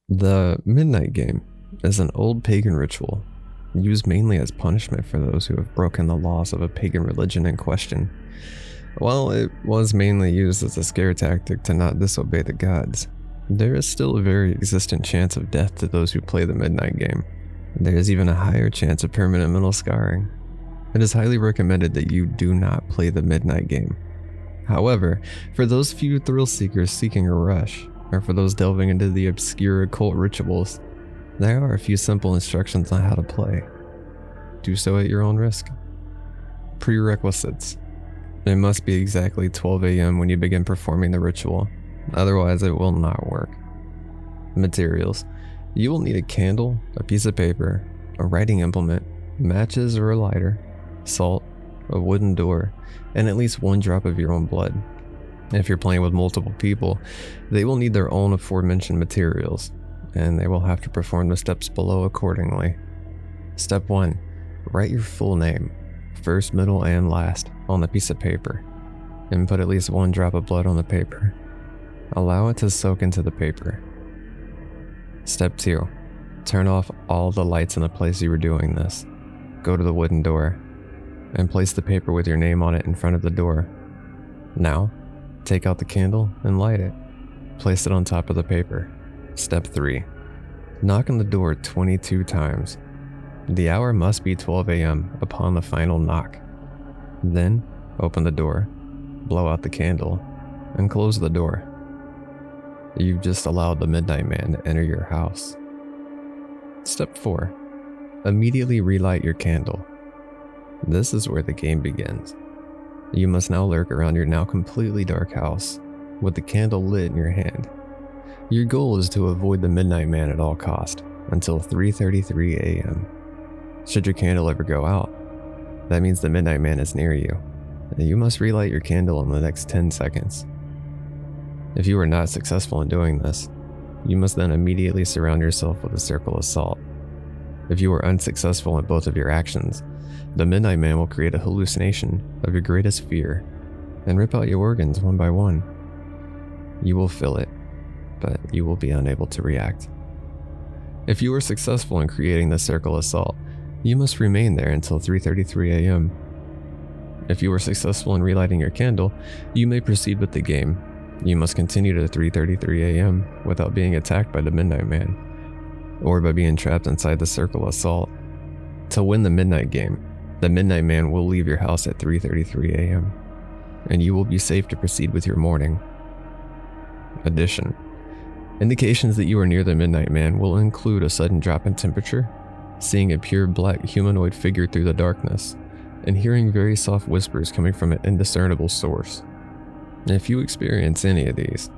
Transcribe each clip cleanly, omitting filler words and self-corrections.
The Midnight Game is an old pagan ritual used mainly as punishment for those who have broken the laws of a pagan religion in question. While it was mainly used as a scare tactic to not disobey the gods, there is still a very existent chance of death to those who play the Midnight Game. There is even a higher chance of permanent mental scarring. It is highly recommended that you do not play the Midnight Game. However, for those few thrill seekers seeking a rush, or for those delving into the obscure occult rituals, there are a few simple instructions on how to play. Do so at your own risk. Prerequisites. It must be exactly 12 a.m. when you begin performing the ritual, otherwise it will not work. Materials. You will need a candle, a piece of paper, a writing implement, matches or a lighter, salt, a wooden door, and at least 1 drop of your own blood. If you're playing with multiple people, they will need their own aforementioned materials, and they will have to perform the steps below accordingly. Step 1. Write your full name, first, middle, and last, on the piece of paper, and put at least 1 drop of blood on the paper. Allow it to soak into the paper. Step 2. Turn off all the lights in the place you were doing this. Go to the wooden door, and place the paper with your name on it in front of the door. Now, take out the candle and light it. Place it on top of the paper. Step 3. Knock on the door 22 times. The hour must be 12 a.m. upon the final knock. Then, open the door, blow out the candle, and close the door. You've just allowed the Midnight Man to enter your house. Step 4. Immediately relight your candle. This is where the game begins. You must now lurk around your now completely dark house, with the candle lit in your hand. Your goal is to avoid the Midnight Man at all cost, until 3:33 a.m. Should your candle ever go out, that means the Midnight Man is near you, and you must relight your candle in the next 10 seconds. If you are not successful in doing this, you must then immediately surround yourself with a circle of salt. If you are unsuccessful in both of your actions, the Midnight Man will create a hallucination of your greatest fear and rip out your organs one by one. You will feel it, but you will be unable to react. If you are successful in creating the circle of salt, you must remain there until 3:33 a.m. If you are successful in relighting your candle, you may proceed with the game. You must continue to 3:33 a.m. without being attacked by the Midnight Man, or by being trapped inside the circle of salt. To win the Midnight Game, the Midnight Man will leave your house at 3:33 a.m., and you will be safe to proceed with your morning. Addition. Indications that you are near the Midnight Man will include a sudden drop in temperature, seeing a pure black humanoid figure through the darkness, and hearing very soft whispers coming from an indiscernible source. If you experience any of these,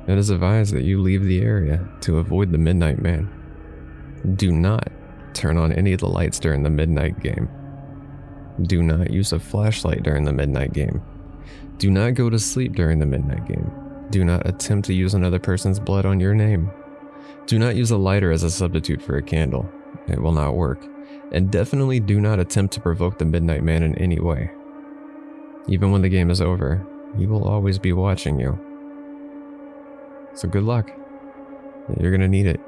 it is advised that you leave the area to avoid the Midnight Man. Do not turn on any of the lights during the Midnight Game. Do not use a flashlight during the Midnight Game. Do not go to sleep during the Midnight Game. Do not attempt to use another person's blood on your name. Do not use a lighter as a substitute for a candle. It will not work. And definitely do not attempt to provoke the Midnight Man in any way. Even when the game is over, he will always be watching you. So good luck. You're gonna need it.